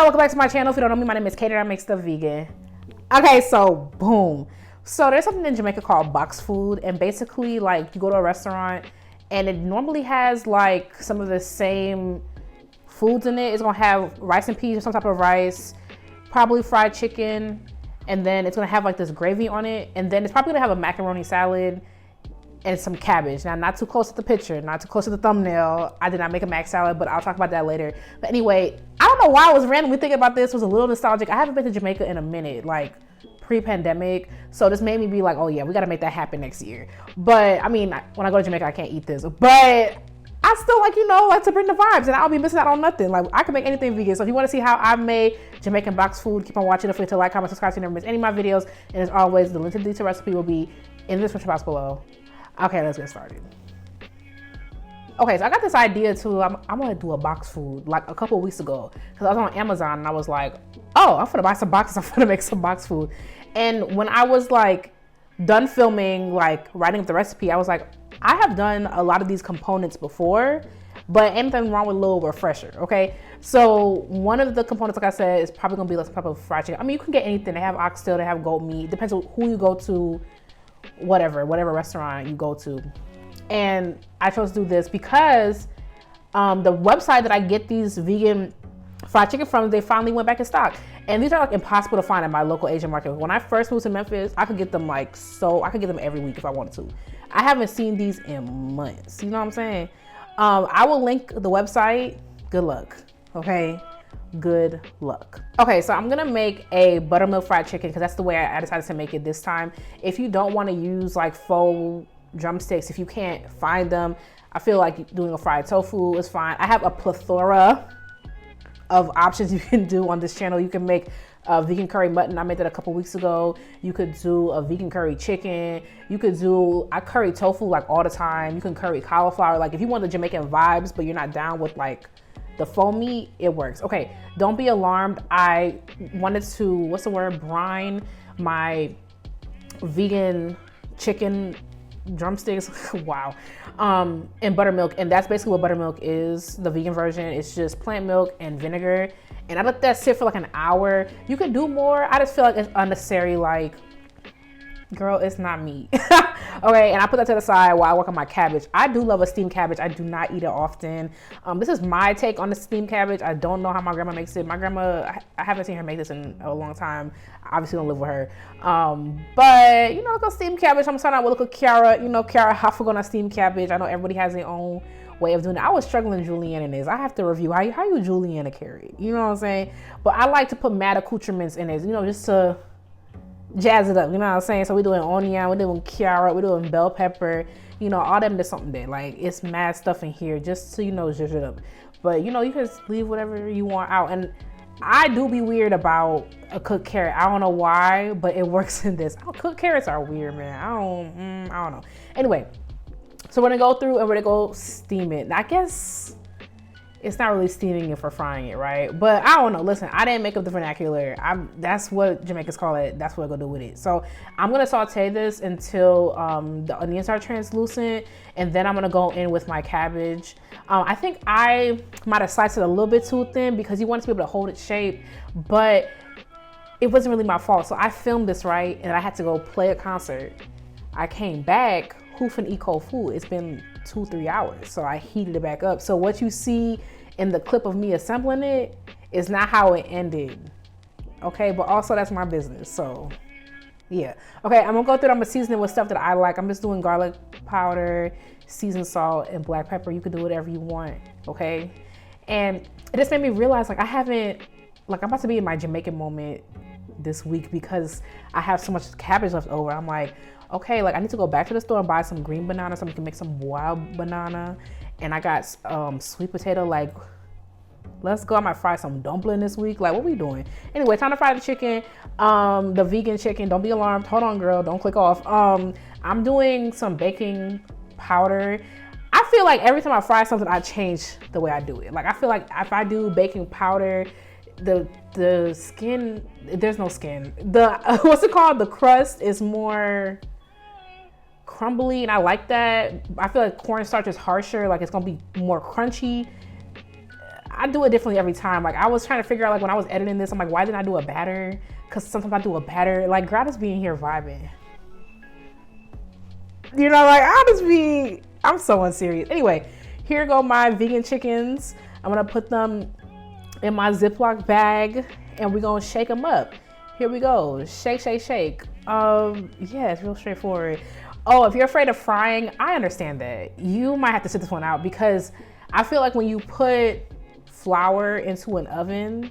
welcome back to my channel. If you don't know me, my name is Kate and I make stuff vegan. Okay, so boom. So there's something in Jamaica called box food, and basically like you go to a restaurant and it normally has like some of the same foods in it. It's gonna have rice and peas or some type of rice, probably fried chicken, and then it's gonna have like this gravy on it, and then it's probably gonna have a macaroni salad and some cabbage. Now, not too close to the picture, not too close to the thumbnail. I did not make a mac salad, but I'll talk about that later. But anyway, I don't know why I was randomly thinking about this. It was a little nostalgic. I haven't been to Jamaica in a minute, like pre-pandemic. So this made me be like, oh yeah, we gotta make that happen next year. But I mean, when I go to Jamaica, I can't eat this. But I still like to bring the vibes, and I'll be missing out on nothing. Like, I can make anything vegan. So if you want to see how I made Jamaican box food, keep on watching. Don't forget to like, comment, subscribe so you never miss any of my videos. And as always, the link to the detailed recipe will be in the description box below. Okay, let's get started. Okay, so I got this idea too. I'm gonna do a box food like a couple of weeks ago because I was on Amazon and I was like, oh, I'm gonna buy some boxes. I'm gonna make some box food. And when I was like done filming, like writing up the recipe, I was like, I have done a lot of these components before, but anything wrong with a little refresher, okay? So one of the components, like I said, is probably gonna be like some type of fried chicken. I mean, you can get anything. They have oxtail, they have goat meat. Depends on who you go to, whatever restaurant you go to. And I chose to do this because the website that I get these vegan fried chicken from, they finally went back in stock. And these are like impossible to find at my local Asian market. When I first moved to Memphis, I could get them I could get them every week if I wanted to. I haven't seen these in months. You know what I'm saying? I will link the website. Good luck, okay? Good luck. Okay, so I'm gonna make a buttermilk fried chicken because that's the way I decided to make it this time. If you don't want to use like faux drumsticks, if you can't find them, I feel like doing a fried tofu is fine. I have a plethora of options you can do on this channel. You can make a vegan curry mutton. I made that a couple weeks ago. You could do a vegan curry chicken. I curry tofu like all the time. You can curry cauliflower. Like if you want the Jamaican vibes, but you're not down with like the faux meat, it works. Okay, don't be alarmed. I wanted to, brine my vegan chicken drumsticks, wow, in buttermilk. And that's basically what buttermilk is, the vegan version. It's just plant milk and vinegar. And I let that sit for like an hour. You can do more. I just feel like it's unnecessary, like, girl, it's not me. Okay, and I put that to the side while I work on my cabbage. I do love a steamed cabbage. I do not eat it often. This is my take on the steamed cabbage. I don't know how my grandma makes it. My grandma, I haven't seen her make this in a long time. I obviously don't live with her. But, like a steamed cabbage, I'm starting out with a Kiara, Kiara Hoffa on a steamed cabbage. I know everybody has their own way of doing it. I was struggling julienne in this. I have to review how you julienne a carrot. You know what I'm saying? But I like to put mad accoutrements in it, just to jazz it up, you know what I'm saying? So we're doing onion, we're doing carrot, we're doing bell pepper, all them to something there. Like, it's mad stuff in here just to, zhuzh it up. But, you can just leave whatever you want out. And I do be weird about a cooked carrot. I don't know why, but it works in this. Cooked carrots are weird, man. I don't know. Anyway, so we're gonna go through and we're gonna go steam it. Now, I guess it's not really steaming it for frying it, right? But I don't know. Listen, I didn't make up the vernacular. That's what Jamaicans call it. That's what I'm gonna do with it. So I'm gonna saute this until the onions are translucent, and then I'm gonna go in with my cabbage. I think I might have sliced it a little bit too thin because you want it to be able to hold its shape, but it wasn't really my fault. So I filmed this, right? And I had to go play a concert. I came back, hoofing eco food. It's been 2-3 hours. So I heated it back up. So what you see in the clip of me assembling it is not how it ended. Okay, but also that's my business. So yeah. Okay, I'm gonna go through it. I'm gonna season it with stuff that I like. I'm just doing garlic powder, seasoned salt, and black pepper. You can do whatever you want, okay? And it just made me realize I'm about to be in my Jamaican moment this week because I have so much cabbage left over. I'm like, okay, I need to go back to the store and buy some green banana so we can make some wild banana. And I got sweet potato, let's go. I might fry some dumpling this week. What we doing? Anyway, time to fry the chicken, the vegan chicken. Don't be alarmed. Hold on, girl. Don't click off. I'm doing some baking powder. I feel like every time I fry something, I change the way I do it. I feel like if I do baking powder, the skin, there's no skin. What's it called? The crust is more crumbly, and I like that. I feel like cornstarch is harsher, it's gonna be more crunchy. I do it differently every time. Like I was trying to figure out, like when I was editing this, I'm like, why didn't I do a batter? Because sometimes I do a batter. Like girl, I just being here vibing. You know, like I'm so unserious. Anyway, here go my vegan chickens. I'm gonna put them in my Ziploc bag and we're gonna shake them up. Here we go. Shake, shake, shake. Yeah, it's real straightforward. Oh, if you're afraid of frying, I understand that. You might have to sit this one out because I feel like when you put flour into an oven,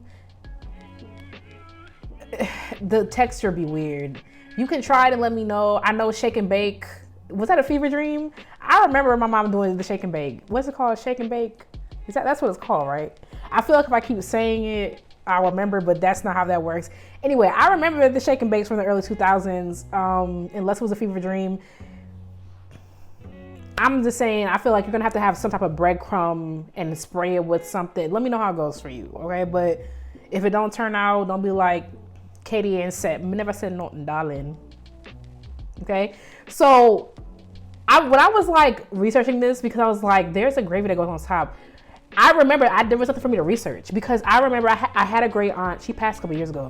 the texture be weird. You can try it and let me know. I know shake and bake. Was that a fever dream? I remember my mom doing the shake and bake. What's it called? Shake and bake? That's what it's called, right? I feel like if I keep saying it, I'll remember, but that's not how that works. Anyway, I remember the shake and bakes from the early 2000s, unless it was a fever dream. I'm just saying, I feel like you're gonna have to have some type of breadcrumb and spray it with something. Let me know how it goes for you, okay? But if it don't turn out, don't be like Katie and said, never said nothing, darling. Okay? So, when I was like researching this, because I was like, there's a gravy that goes on top. I remember there was something for me to research because I remember I had a great aunt. She passed a couple years ago.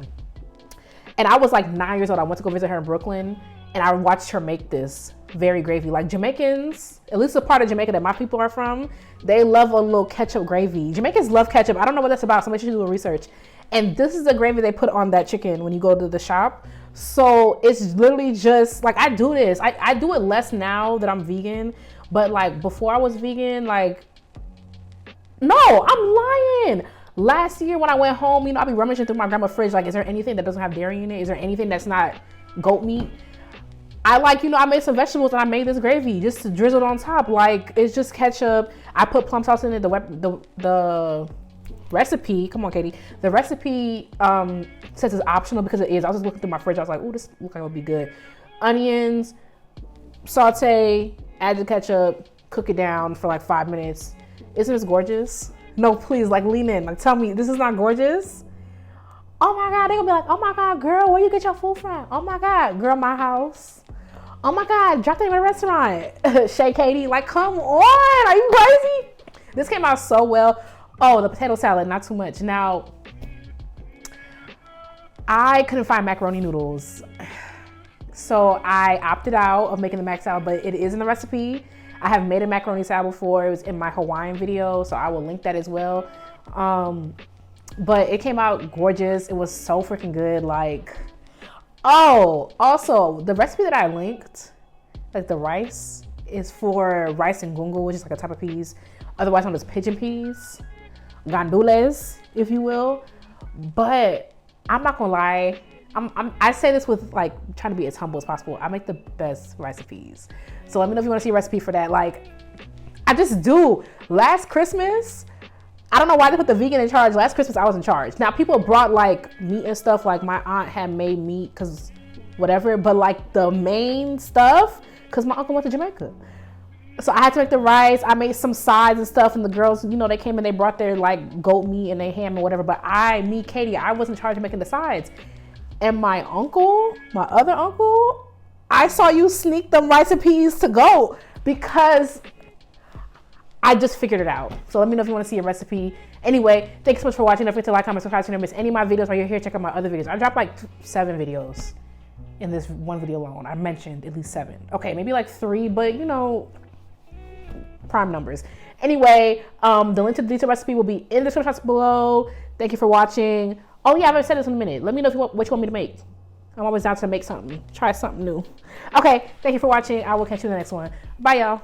And I was like 9 years old. I went to go visit her in Brooklyn and I watched her make this very gravy. Like Jamaicans, at least the part of Jamaica that my people are from, they love a little ketchup gravy. Jamaicans love ketchup. I don't know what that's about. Somebody should do a research. And this is the gravy they put on that chicken when you go to the shop. So it's literally just like, I do this. I do it less now that I'm vegan. But like before I was vegan, like, no, I'm lying. Last year when I went home, you know, I'll be rummaging through my grandma's fridge. Like, is there anything that doesn't have dairy in it? Is there anything that's not goat meat? I like, you know, I made some vegetables and I made this gravy just to drizzle it on top. Like, it's just ketchup. I put plum sauce in it. The recipe, come on, Katie. The recipe says it's optional because it is. I was just looking through my fridge. I was like, oh, this looks like it would be good. Onions, saute, add the ketchup, cook it down for like 5 minutes. Isn't this gorgeous? No, please, like lean in. Like tell me, this is not gorgeous? Oh my God, they're gonna be like, oh my God, girl, where you get your food from? Oh my God, girl, my house. Oh my God, drop that in a restaurant. Shay Katie, like come on, are you crazy? This came out so well. Oh, the potato salad, not too much. Now, I couldn't find macaroni noodles. So I opted out of making the mac salad, but it is in the recipe. I have made a macaroni salad before. It was in my Hawaiian video, so I will link that as well. But it came out gorgeous. It was so freaking good. Like, oh, also the recipe that I linked, like the rice, is for rice and gungo, which is like a type of peas, otherwise known as pigeon peas, gandules, if you will. But I'm not gonna lie. I say this with like trying to be as humble as possible. I make the best recipes. So let me know if you want to see a recipe for that. Like, I just do. Last Christmas, I don't know why they put the vegan in charge. Last Christmas, I was in charge. Now, people brought like meat and stuff. Like my aunt had made meat because whatever. But like the main stuff, because my uncle went to Jamaica. So I had to make the rice. I made some sides and stuff. And the girls, you know, they came and they brought their like goat meat and their ham and whatever. But Katie, I was in charge of making the sides. And my other uncle, I saw you sneak them recipes to go because I just figured it out. So let me know if you want to see a recipe. Anyway, thanks so much for watching. Don't forget to like, comment, subscribe so you don't miss any of my videos. While you're here, check out my other videos. I dropped like 7 videos in this one video alone. I mentioned at least 7. Okay, maybe like 3, but you know, prime numbers. Anyway, the link to the detailed recipe will be in the description box below. Thank you for watching. Oh yeah, I haven't said this in a minute. Let me know what you want me to make. I'm always down to make something. Try something new. Okay, thank you for watching. I will catch you in the next one. Bye, y'all.